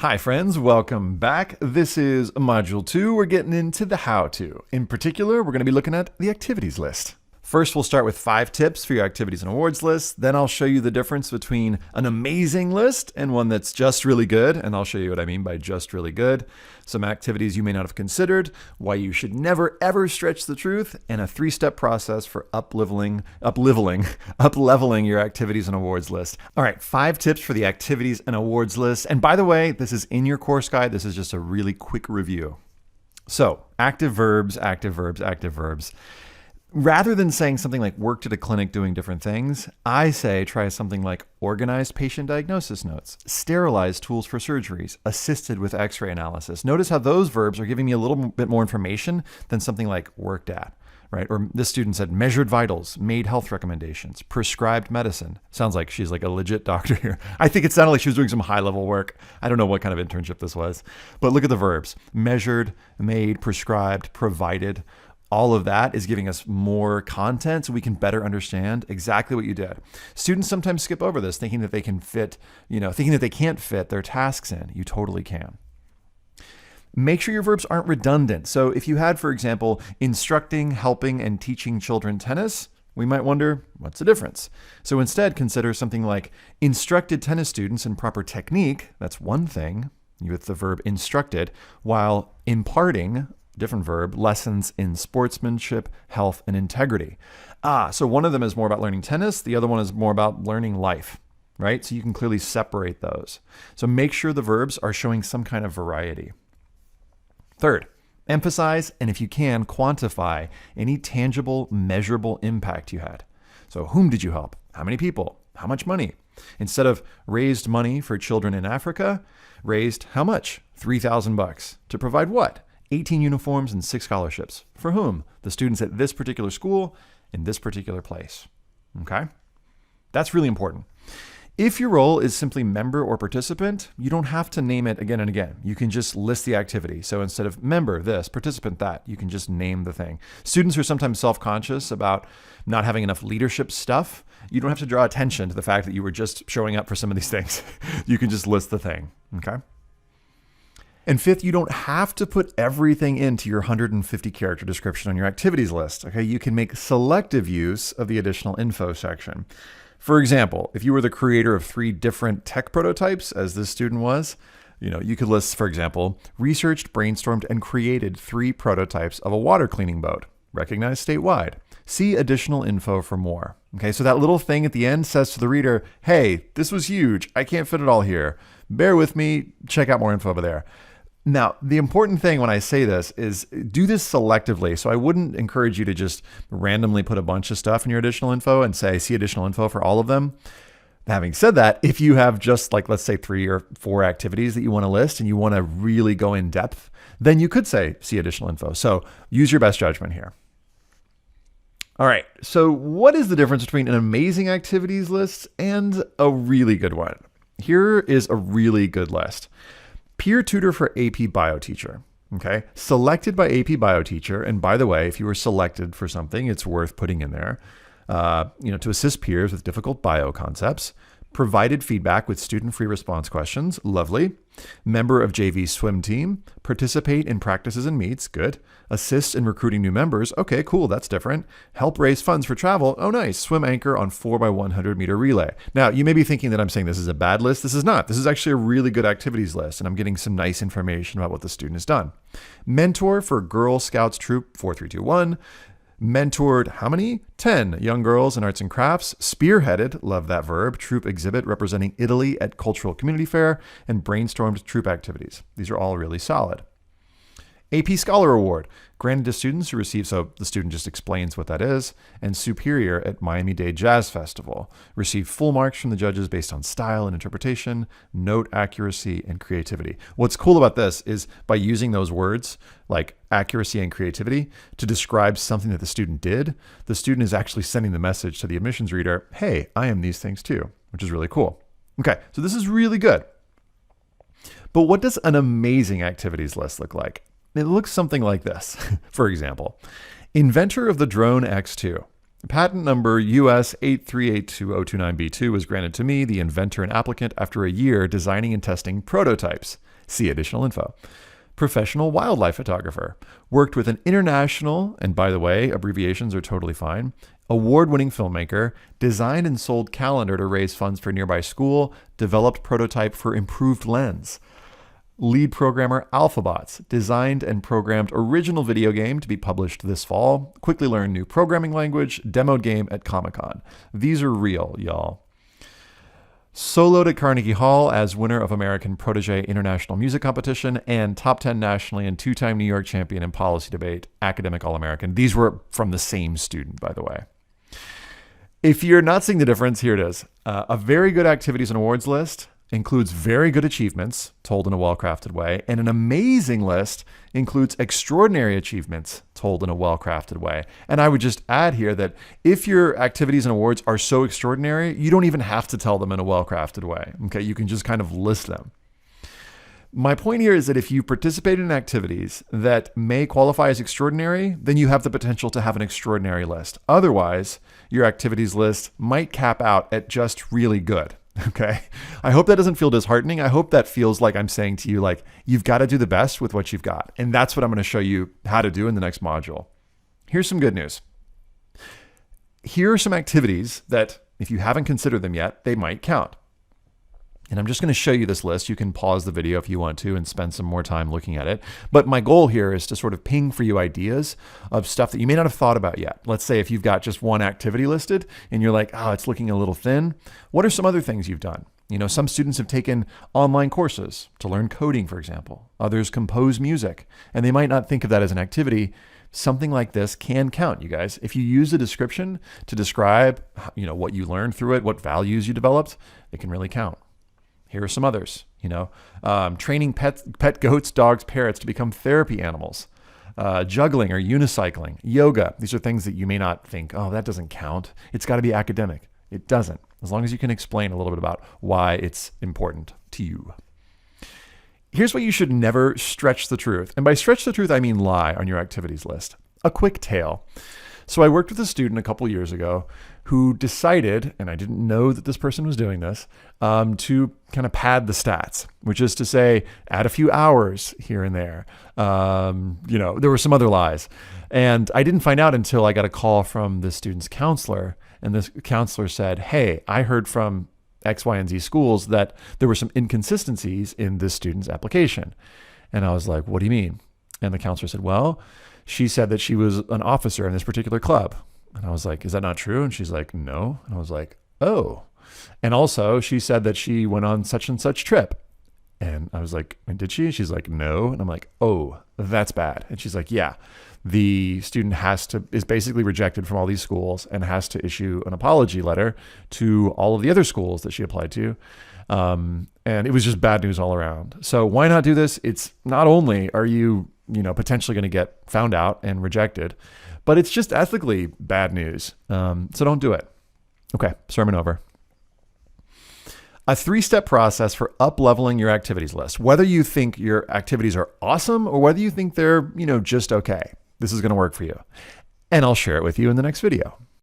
Hi friends, welcome back. This is Module 2. We're getting into the how-to. In particular, we're going to be looking at the activities list. First, we'll start with 5 tips for your activities and awards list. Then I'll show you the difference between an amazing list and one that's just really good. And I'll show you what I mean by just really good. Some activities you may not have considered, why you should never ever stretch the truth, and a 3-step process for up-leveling your activities and awards list. All right, 5 tips for the activities and awards list. And by the way, this is in your course guide. This is just a really quick review. So, active verbs, active verbs, active verbs. Rather than saying something like worked at a clinic doing different things, I say try something like organized patient diagnosis notes, sterilized tools for surgeries, assisted with x-ray analysis. Notice how those verbs are giving me a little bit more information than something like worked at, right? Or this student said measured vitals, made health recommendations, prescribed medicine. Sounds like she's like a legit doctor here. I think it sounded like she was doing some high-level work. I don't know what kind of internship this was, but look at the verbs. Measured, made, prescribed, provided. All of that is giving us more content so we can better understand exactly what you did. Students sometimes skip over this thinking that they can fit, thinking that they can't fit their tasks in. You totally can. Make sure your verbs aren't redundant. So if you had, for example, instructing, helping, and teaching children tennis, we might wonder, what's the difference? So instead, consider something like instructed tennis students in proper technique. That's one thing with the verb instructed, while imparting, different verb, lessons in sportsmanship, health, and integrity. So one of them is more about learning tennis. The other one is more about learning life, right? So you can clearly separate those. So make sure the verbs are showing some kind of variety. Third, emphasize, and if you can, quantify any tangible, measurable impact you had. So whom did you help? How many people? How much money? Instead of raised money for children in Africa, raised how much? $3,000. To provide what? 18 uniforms and 6 scholarships. For whom? The students at this particular school in this particular place. Okay? That's really important. If your role is simply member or participant, you don't have to name it again and again. You can just list the activity. So instead of member this, participant that, you can just name the thing. Students are sometimes self-conscious about not having enough leadership stuff. You don't have to draw attention to the fact that you were just showing up for some of these things. You can just list the thing. Okay? And fifth, you don't have to put everything into your 150 character description on your activities list. Okay, you can make selective use of the additional info section. For example, if you were the creator of 3 different tech prototypes, as this student was, you could list, for example, researched, brainstormed, and created 3 prototypes of a water cleaning boat, recognized statewide. See additional info for more. Okay, so that little thing at the end says to the reader, hey, this was huge. I can't fit it all here. Bear with me. Check out more info over there. Now, the important thing when I say this is do this selectively. So I wouldn't encourage you to just randomly put a bunch of stuff in your additional info and say, see additional info for all of them. Having said that, if you have just like, let's say 3 or 4 activities that you want to list and you want to really go in depth, then you could say, see additional info. So use your best judgment here. All right. So what is the difference between an amazing activities list and a really good one? Here is a really good list. Peer tutor for AP Bio teacher. Okay, selected by AP Bio teacher. And by the way, if you were selected for something, it's worth putting in there. To assist peers with difficult bio concepts. Provided feedback with student-free response questions. Lovely. Member of JV swim team. Participate in practices and meets. Good. Assist in recruiting new members. Okay, cool. That's different. Help raise funds for travel. Oh, nice. Swim anchor on 4x100 meter relay. Now, you may be thinking that I'm saying this is a bad list. This is not. This is actually a really good activities list, and I'm getting some nice information about what the student has done. Mentor for Girl Scouts Troop 4321. Mentored how many? 10 young girls in arts and crafts. Spearheaded, love that verb, troop exhibit representing Italy at Cultural Community Fair, and brainstormed troop activities. These are all really solid. AP Scholar Award, granted to students who receive, so the student just explains what that is, and Superior at Miami-Dade Jazz Festival. Received full marks from the judges based on style and interpretation, note accuracy, and creativity. What's cool about this is by using those words like accuracy and creativity to describe something that the student did, the student is actually sending the message to the admissions reader, hey, I am these things too, which is really cool. Okay, so this is really good. But what does an amazing activities list look like? It looks something like this. For example, inventor of the drone X2. Patent number US 8382029B2 was granted to me, the inventor and applicant, after a year designing and testing prototypes. See additional info. Professional wildlife photographer. Worked with an international, and by the way, abbreviations are totally fine, award-winning filmmaker, designed and sold calendar to raise funds for nearby school, developed prototype for improved lens. Lead programmer Alphabots, designed and programmed original video game to be published this fall, quickly learned new programming language, demoed game at Comic-Con. These are real, y'all. Soloed at Carnegie Hall as winner of American Protege International Music Competition and top 10 nationally and two-time New York champion in policy debate, academic All-American. These were from the same student, by the way. If you're not seeing the difference, here it is. A very good activities and awards list includes very good achievements told in a well-crafted way, and an amazing list includes extraordinary achievements told in a well-crafted way. And I would just add here that if your activities and awards are so extraordinary, you don't even have to tell them in a well-crafted way. Okay, you can just kind of list them. My point here is that if you participate in activities that may qualify as extraordinary, then you have the potential to have an extraordinary list. Otherwise, your activities list might cap out at just really good. Okay. I hope that doesn't feel disheartening. I hope that feels like I'm saying to you, like, you've got to do the best with what you've got. And that's what I'm going to show you how to do in the next module. Here's some good news. Here are some activities that, if you haven't considered them yet, they might count. And I'm just going to show you this list. You can pause the video if you want to and spend some more time looking at it. But my goal here is to sort of ping for you ideas of stuff that you may not have thought about yet. Let's say if you've got just one activity listed and you're like, oh, it's looking a little thin. What are some other things you've done? You know, some students have taken online courses to learn coding, for example. Others compose music, and they might not think of that as an activity. Something like this can count, you guys. If you use a description to describe, you know, what you learned through it, what values you developed, it can really count. Here are some others, training pet goats, dogs, parrots to become therapy animals, juggling or unicycling, yoga. These are things that you may not think, oh, that doesn't count. It's got to be academic. It doesn't, as long as you can explain a little bit about why it's important to you. Here's what you should never stretch the truth. And by stretch the truth, I mean lie on your activities list. A quick tale. So I worked with a student a couple years ago who decided, and I didn't know that this person was doing this, to kind of pad the stats, which is to say, add a few hours here and there. There were some other lies. And I didn't find out until I got a call from the student's counselor. And this counselor said, hey, I heard from X, Y, and Z schools that there were some inconsistencies in this student's application. And I was like, what do you mean? And the counselor said, well, she said that she was an officer in this particular club. And I was like, is that not true? And she's like, no. And I was like, oh. And also she said that she went on such and such trip. And I was like, and did she? She's like, no. And I'm like, oh, that's bad. And she's like, yeah, the student is basically rejected from all these schools and has to issue an apology letter to all of the other schools that she applied to. And it was just bad news all around. So why not do this? It's not only are you potentially going to get found out and rejected, but it's just ethically bad news. So don't do it. Okay, sermon over. A 3-step process for up-leveling your activities list. Whether you think your activities are awesome or whether you think they're, just okay, this is going to work for you. And I'll share it with you in the next video.